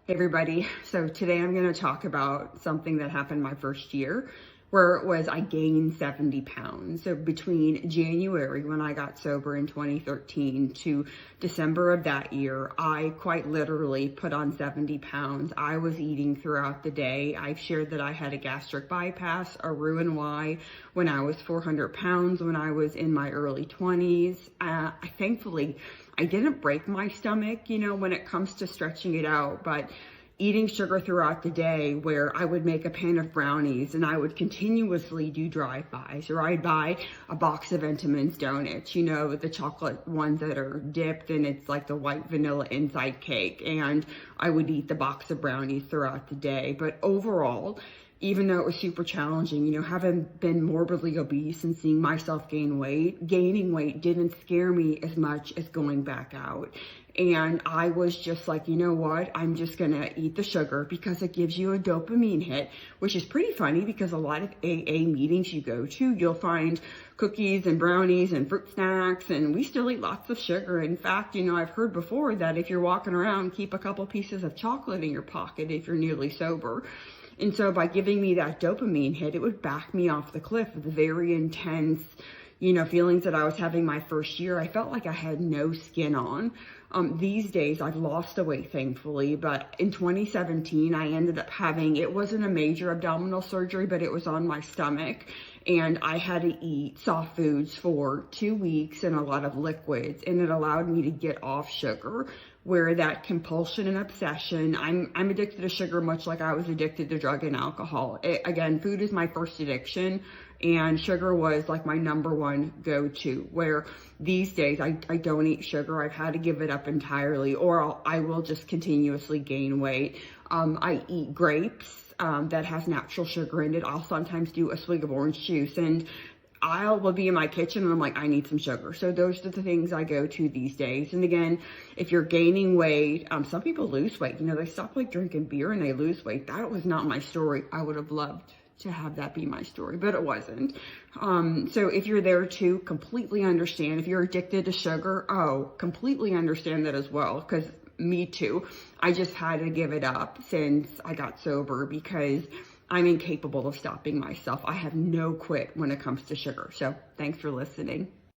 Hey everybody. So today I'm going to talk about something that happened my first year where it was I gained 70 pounds. So between January when I got sober in 2013 to December of that year, I quite literally put on 70 pounds. I was eating throughout the day. I've shared that I had a gastric bypass, a Roux-en-Y, when I was 400 pounds when I was in my early 20s. Thankfully, I didn't break my stomach, when it comes to stretching it out, but eating sugar throughout the day where I would make a pan of brownies and I would continuously do drive-bys, or I'd buy a box of Entenmann's donuts, the chocolate ones that are dipped and it's like the white vanilla inside cake. And I would eat the box of brownies throughout the day. But overall, even though it was super challenging, having been morbidly obese and seeing myself gain weight, gaining weight didn't scare me as much as going back out. And I was just like, you know what? I'm just gonna eat the sugar because it gives you a dopamine hit, which is pretty funny because a lot of AA meetings you go to, you'll find cookies and brownies and fruit snacks, and we still eat lots of sugar. In fact, I've heard before that if you're walking around, keep a couple pieces of chocolate in your pocket if you're newly sober. And so by giving me that dopamine hit, it would back me off the cliff of the very intense, feelings that I was having my first year. I felt like I had no skin on. These days I've lost the weight, thankfully, but in 2017, I ended up having, it wasn't a major abdominal surgery, but it was on my stomach. And I had to eat soft foods for 2 weeks and a lot of liquids. And it allowed me to get off sugar, where that compulsion and obsession, I'm addicted to sugar much like I was addicted to drug and alcohol. Again, food is my first addiction, and sugar was like my number one go-to, where these days I don't eat sugar. I've had to give it up entirely, or I will just continuously gain weight. I eat grapes that has natural sugar in it. I'll sometimes do a swig of orange juice, and I will be in my kitchen and I'm like, I need some sugar. So those are the things I go to these days. And again, if you're gaining weight, some people lose weight. They stop drinking beer and they lose weight. That was not my story. I would have loved to have that be my story, but it wasn't. So if you're there too, completely understand. If you're addicted to sugar, completely understand that as well, because me too. I just had to give it up since I got sober because I'm incapable of stopping myself. I have no quit when it comes to sugar. So thanks for listening.